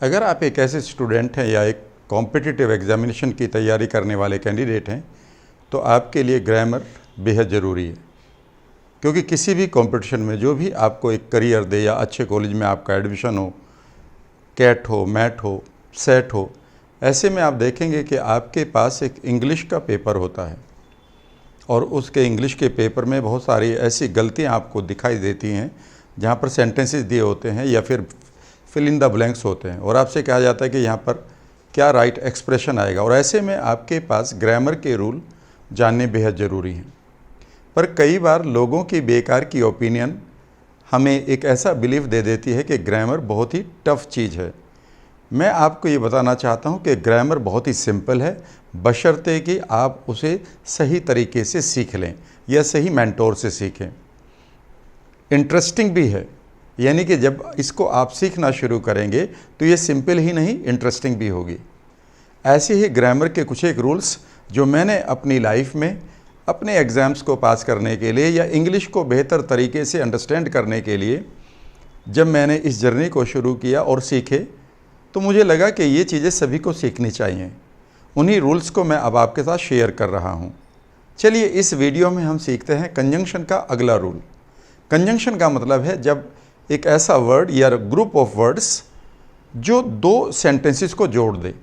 अगर आप एक ऐसे स्टूडेंट हैं या एक कॉम्पिटिटिव एग्जामिनेशन की तैयारी करने वाले कैंडिडेट हैं तो आपके लिए ग्रामर बेहद ज़रूरी है, क्योंकि किसी भी कंपटीशन में जो भी आपको एक करियर दे या अच्छे कॉलेज में आपका एडमिशन हो, कैट हो, मैट हो, सेट हो, ऐसे में आप देखेंगे कि आपके पास एक इंग्लिश का पेपर होता है और उसके इंग्लिश के पेपर में बहुत सारी ऐसी गलतियां आपको दिखाई देती हैं जहां पर सेंटेंसेस दिए होते हैं या फिर फिल इन द ब्लैंक्स होते हैं और आपसे कहा जाता है कि यहाँ पर क्या राइट एक्सप्रेशन आएगा। और ऐसे में आपके पास ग्रामर के रूल जानने बेहद ज़रूरी हैं। पर कई बार लोगों की बेकार की ओपिनियन हमें एक ऐसा बिलीफ दे देती है कि ग्रामर बहुत ही टफ़ चीज़ है। मैं आपको ये बताना चाहता हूँ कि ग्रामर बहुत ही सिंपल है, बशर्ते कि आप उसे सही तरीके से सीख लें या सही मेंटोर से सीखें। इंटरेस्टिंग भी है, यानी कि जब इसको आप सीखना शुरू करेंगे तो ये सिंपल ही नहीं, इंटरेस्टिंग भी होगी। ऐसे ही ग्रामर के कुछ एक रूल्स जो मैंने अपनी लाइफ में अपने एग्ज़ाम्स को पास करने के लिए या इंग्लिश को बेहतर तरीके से अंडरस्टैंड करने के लिए जब मैंने इस जर्नी को शुरू किया और सीखे तो मुझे लगा कि ये चीज़ें सभी को सीखनी चाहिए। उन्हीं रूल्स को मैं अब आपके साथ शेयर कर रहा हूँ। चलिए इस वीडियो में हम सीखते हैं कंजंक्शन का अगला रूल। कंजंक्शन का मतलब है जब एक ऐसा वर्ड या ग्रुप ऑफ वर्ड्स जो दो सेंटेंसेस को जोड़ दे,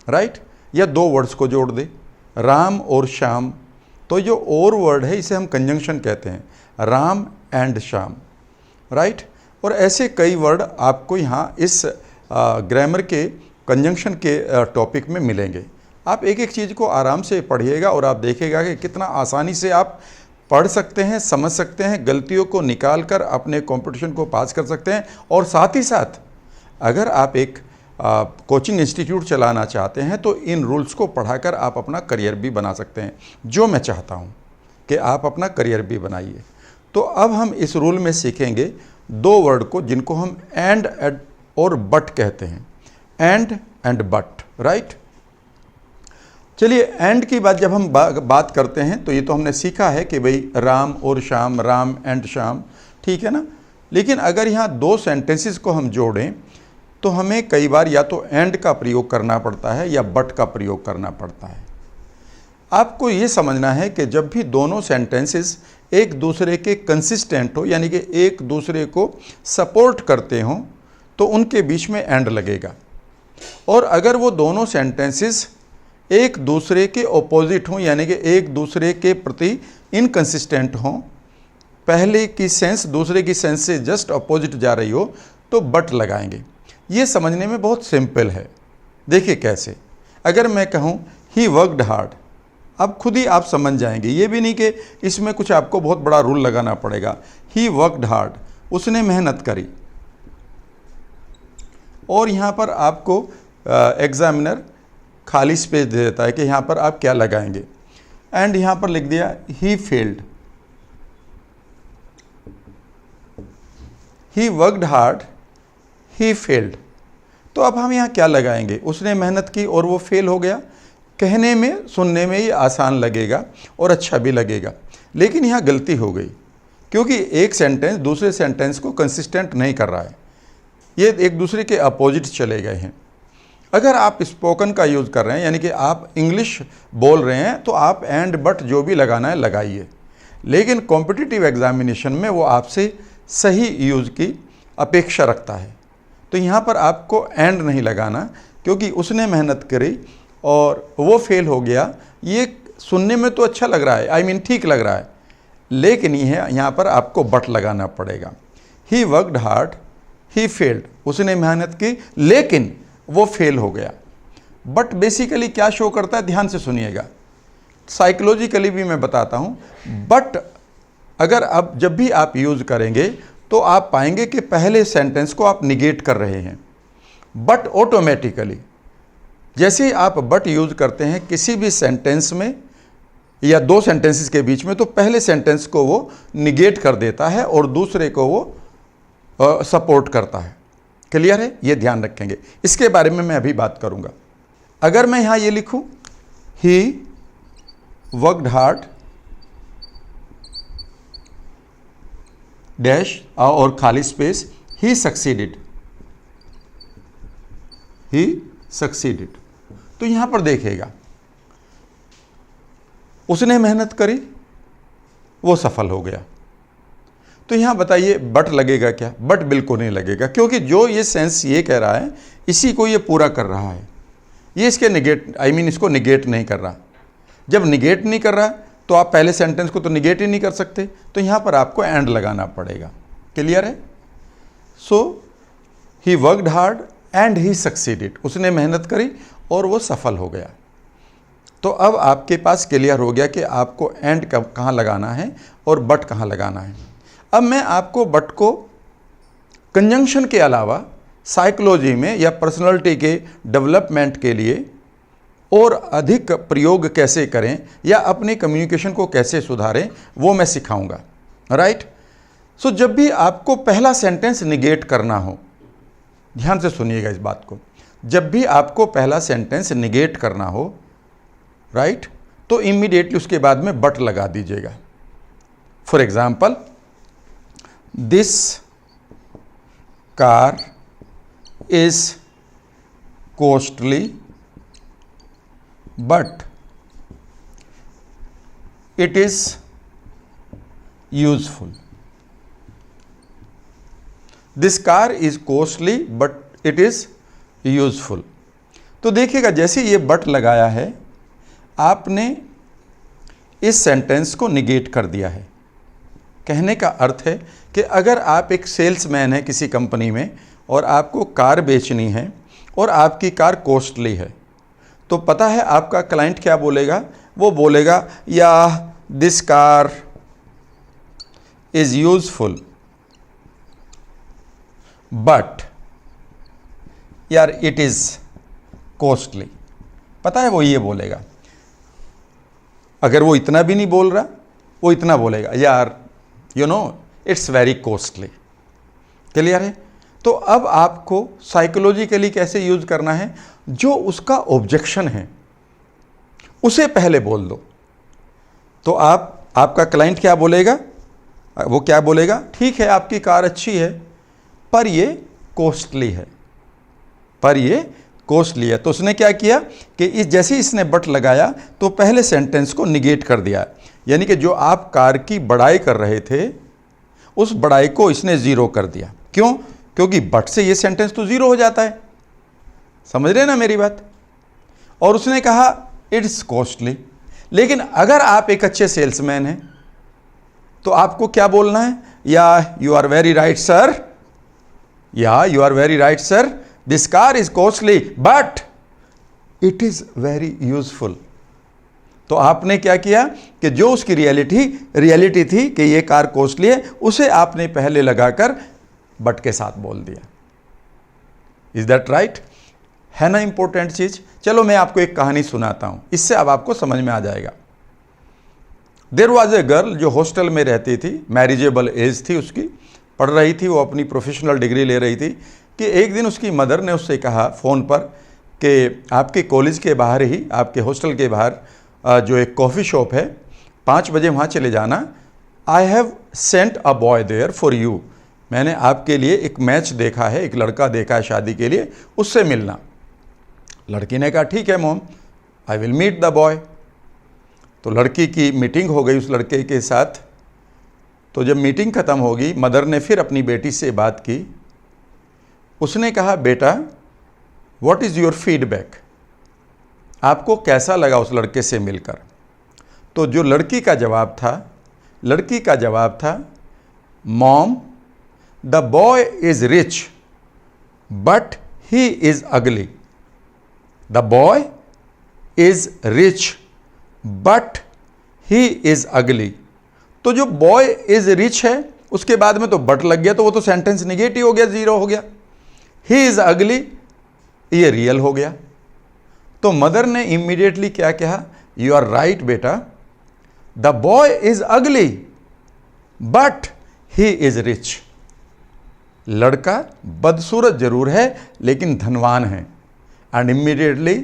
राइट, या दो वर्ड्स को जोड़ दे, राम और श्याम, तो जो और वर्ड है इसे हम कंजंक्शन कहते हैं, राम एंड श्याम, राइट। और ऐसे कई वर्ड आपको यहाँ इस ग्रामर के कंजंक्शन के टॉपिक में मिलेंगे। आप एक एक चीज़ को आराम से पढ़िएगा और आप देखेगा कि कितना आसानी से आप पढ़ सकते हैं, समझ सकते हैं, गलतियों को निकाल कर अपने कंपटीशन को पास कर सकते हैं। और साथ ही साथ अगर आप एक कोचिंग इंस्टीट्यूट चलाना चाहते हैं तो इन रूल्स को पढ़ाकर आप अपना करियर भी बना सकते हैं, जो मैं चाहता हूं कि आप अपना करियर भी बनाइए। तो अब हम इस रूल में सीखेंगे दो वर्ड को जिनको हम एंड और बट कहते हैं, एंड बट, राइट। चलिए एंड की बात जब हम बात करते हैं तो ये तो हमने सीखा है कि भाई राम और श्याम, राम एंड श्याम, ठीक है ना। लेकिन अगर यहाँ दो सेंटेंसेस को हम जोड़ें तो हमें कई बार या तो एंड का प्रयोग करना पड़ता है या बट का प्रयोग करना पड़ता है। आपको ये समझना है कि जब भी दोनों सेंटेंसेस एक दूसरे के कंसिस्टेंट हो, यानी कि एक दूसरे को सपोर्ट करते हों, तो उनके बीच में एंड लगेगा। और अगर वो दोनों सेंटेंसेस एक दूसरे के ऑपोजिट हों, यानी कि एक दूसरे के प्रति इनकंसिस्टेंट हों, पहले की सेंस दूसरे की सेंस से जस्ट अपोजिट जा रही हो, तो बट लगाएंगे। ये समझने में बहुत सिंपल है। देखिए कैसे, अगर मैं कहूँ ही वर्कड हार्ड, अब खुद ही आप समझ जाएंगे, ये भी नहीं कि इसमें कुछ आपको बहुत बड़ा रूल लगाना पड़ेगा। ही वर्कड हार्ड, उसने मेहनत करी। और यहाँ पर आपको एग्जामिनर खाली स्पेस दे देता है कि यहाँ पर आप क्या लगाएंगे। एंड यहाँ पर लिख दिया he failed, he worked hard, he failed. तो अब हम यहाँ क्या लगाएंगे, उसने मेहनत की और वो फेल हो गया। कहने में, सुनने में ये आसान लगेगा और अच्छा भी लगेगा, लेकिन यहाँ गलती हो गई, क्योंकि एक सेंटेंस दूसरे सेंटेंस को कंसिस्टेंट नहीं कर रहा है, ये एक दूसरे के अपोजिट चले गए हैं। अगर आप स्पोकन का यूज़ कर रहे हैं, यानी कि आप इंग्लिश बोल रहे हैं, तो आप एंड बट जो भी लगाना है लगाइए। लेकिन कॉम्पिटिटिव एग्जामिनेशन में वो आपसे सही यूज़ की अपेक्षा रखता है, तो यहाँ पर आपको एंड नहीं लगाना, क्योंकि उसने मेहनत करी और वो फेल हो गया। ये सुनने में तो अच्छा लग रहा है, आई मीन ठीक लग रहा है, लेकिन यहाँ पर आपको बट लगाना पड़ेगा। ही वर्कड हार्ड, ही फेल्ड, उसने मेहनत की लेकिन वो फेल हो गया। बट बेसिकली क्या शो करता है, ध्यान से सुनिएगा, साइकोलॉजिकली भी मैं बताता हूँ। बट अगर अब जब भी आप यूज़ करेंगे तो आप पाएंगे कि पहले सेंटेंस को आप निगेट कर रहे हैं। बट ऑटोमेटिकली जैसे ही आप बट यूज़ करते हैं किसी भी सेंटेंस में या दो सेंटेंसेस के बीच में, तो पहले सेंटेंस को वो निगेट कर देता है और दूसरे को वो सपोर्ट करता है। क्लियर है, ये ध्यान रखेंगे, इसके बारे में मैं अभी बात करूंगा। अगर मैं यहाँ ये लिखूं ही वर्कड हार्ड डैश और खाली स्पेस, ही सक्सीडेड, ही सक्सीडेड। तो यहां पर देखेगा, उसने मेहनत करी, वो सफल हो गया। तो यहां बताइए बट लगेगा क्या? बट बिल्कुल नहीं लगेगा, क्योंकि जो ये सेंस ये कह रहा है इसी को ये पूरा कर रहा है। ये इसके निगेट इसको निगेट नहीं कर रहा। जब निगेट नहीं कर रहा तो आप पहले सेंटेंस को तो निगेट ही नहीं कर सकते, तो यहां पर आपको एंड लगाना पड़ेगा। क्लियर है? So he worked hard and he succeeded. उसने मेहनत करी और वो सफल हो गया। तो अब आपके पास क्लियर हो गया कि आपको एंड कहाँ लगाना है और बट कहाँ लगाना है। अब मैं आपको बट को कंजंक्शन के अलावा साइकोलॉजी में या पर्सनालिटी के डेवलपमेंट के लिए और अधिक प्रयोग कैसे करें या अपने कम्युनिकेशन को कैसे सुधारें वो मैं सिखाऊंगा। राइट? सो जब भी आपको पहला सेंटेंस निगेट करना हो, ध्यान से सुनिएगा इस बात को, जब भी आपको पहला सेंटेंस निगेट करना हो, राइट, तो इमीडिएटली उसके बाद में बट लगा दीजिएगा। For example, this car is costly but it is useful. This car is costly but it is useful. तो देखिएगा, जैसे ये बट लगाया है आपने इस सेंटेंस को निगेट कर दिया है। कहने का अर्थ है कि अगर आप एक सेल्समैन हैं किसी कंपनी में और आपको कार बेचनी है और आपकी कार कॉस्टली है, तो पता है आपका क्लाइंट क्या बोलेगा? वो बोलेगा या this car is useful but यार इट इज कॉस्टली। पता है वो ये बोलेगा। अगर वो इतना भी नहीं बोल रहा, वो इतना बोलेगा, यार you know it's very costly. Clear है? तो अब आपको साइकोलॉजिकली कैसे यूज करना है? जो उसका ऑब्जेक्शन है उसे पहले बोल दो। तो आपका क्लाइंट क्या बोलेगा? वो क्या बोलेगा? ठीक है, आपकी कार अच्छी है पर ये कॉस्टली है, पर ये कॉस्टली है। तो उसने क्या किया कि जैसे ही इसने बट लगाया तो पहले सेंटेंस को निगेट कर दिया। यानी कि जो आप कार की बड़ाई कर रहे थे उस बड़ाई को इसने ज़ीरो कर दिया। क्यों? क्योंकि बट से ये सेंटेंस तो ज़ीरो हो जाता है। समझ रहे ना मेरी बात? और उसने कहा इट्स कॉस्टली। लेकिन अगर आप एक अच्छे सेल्समैन हैं तो आपको क्या बोलना है? Yeah you are very right sir, yeah you are very right sir, this car is costly but it is very useful. तो आपने क्या किया कि जो उसकी रियलिटी थी कि ये कार कॉस्टली है, उसे आपने पहले लगाकर बट के साथ बोल दिया। Is that right? है ना इंपॉर्टेंट चीज? चलो मैं आपको एक कहानी सुनाता हूं, इससे अब आपको समझ में आ जाएगा। देयर वॉज ए गर्ल जो हॉस्टल में रहती थी, मैरिजेबल एज थी उसकी, पढ़ रही थी, वो अपनी प्रोफेशनल डिग्री ले रही थी कि एक दिन उसकी मदर ने उससे कहा फ़ोन पर कि आपके कॉलेज के बाहर ही, आपके हॉस्टल के बाहर जो एक कॉफ़ी शॉप है, 5 बजे वहाँ चले जाना। I have sent a boy there for you. मैंने आपके लिए एक मैच देखा है, एक लड़का देखा है शादी के लिए, उससे मिलना। लड़की ने कहा ठीक है mom, I will meet the boy. तो लड़की की मीटिंग हो गई उस लड़के के साथ। तो जब मीटिंग ख़त्म होगी, मदर ने फिर अपनी बेटी से बात की। उसने कहा बेटा व्हाट इज़ योर फीडबैक, आपको कैसा लगा उस लड़के से मिलकर? तो जो लड़की का जवाब था mom the boy is rich but he is ugly. The boy is rich but he is ugly. तो जो बॉय इज रिच है उसके बाद में तो बट लग गया, तो वो तो सेंटेंस निगेटिव हो गया, ज़ीरो हो गया। ही इज अगली, ये रियल हो गया। तो मदर ने इमीडिएटली क्या कहा? यू आर राइट बेटा, द बॉय इज अगली बट ही इज रिच। लड़का बदसूरत जरूर है लेकिन धनवान है। And immediately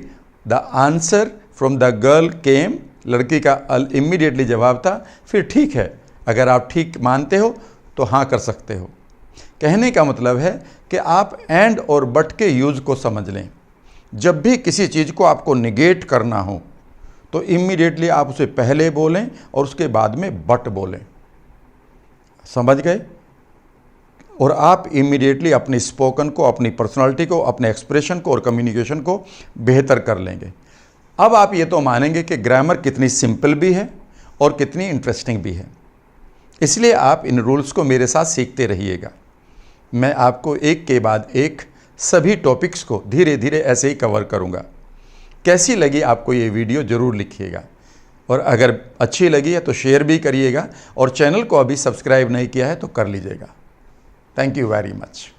the answer from the girl केम। लड़की का इमीडिएटली जवाब था फिर ठीक है, अगर आप ठीक मानते हो तो हाँ कर सकते हो। कहने का मतलब है कि आप एंड और बट के यूज को समझ लें। जब भी किसी चीज़ को आपको निगेट करना हो तो इमीडिएटली आप उसे पहले बोलें और उसके बाद में बट बोलें। समझ गए? और आप इमीडिएटली अपनी स्पोकन को, अपनी पर्सनालिटी को, अपने एक्सप्रेशन को और कम्युनिकेशन को बेहतर कर लेंगे। अब आप ये तो मानेंगे कि ग्रामर कितनी सिंपल भी है और कितनी इंटरेस्टिंग भी है। इसलिए आप इन रूल्स को मेरे साथ सीखते रहिएगा। मैं आपको एक के बाद एक सभी टॉपिक्स को धीरे धीरे ऐसे ही कवर करूँगा। कैसी लगी आपको ये वीडियो ज़रूर लिखिएगा, और अगर अच्छी लगी है तो शेयर भी करिएगा, और चैनल को अभी सब्सक्राइब नहीं किया है तो कर लीजिएगा। Thank you very much.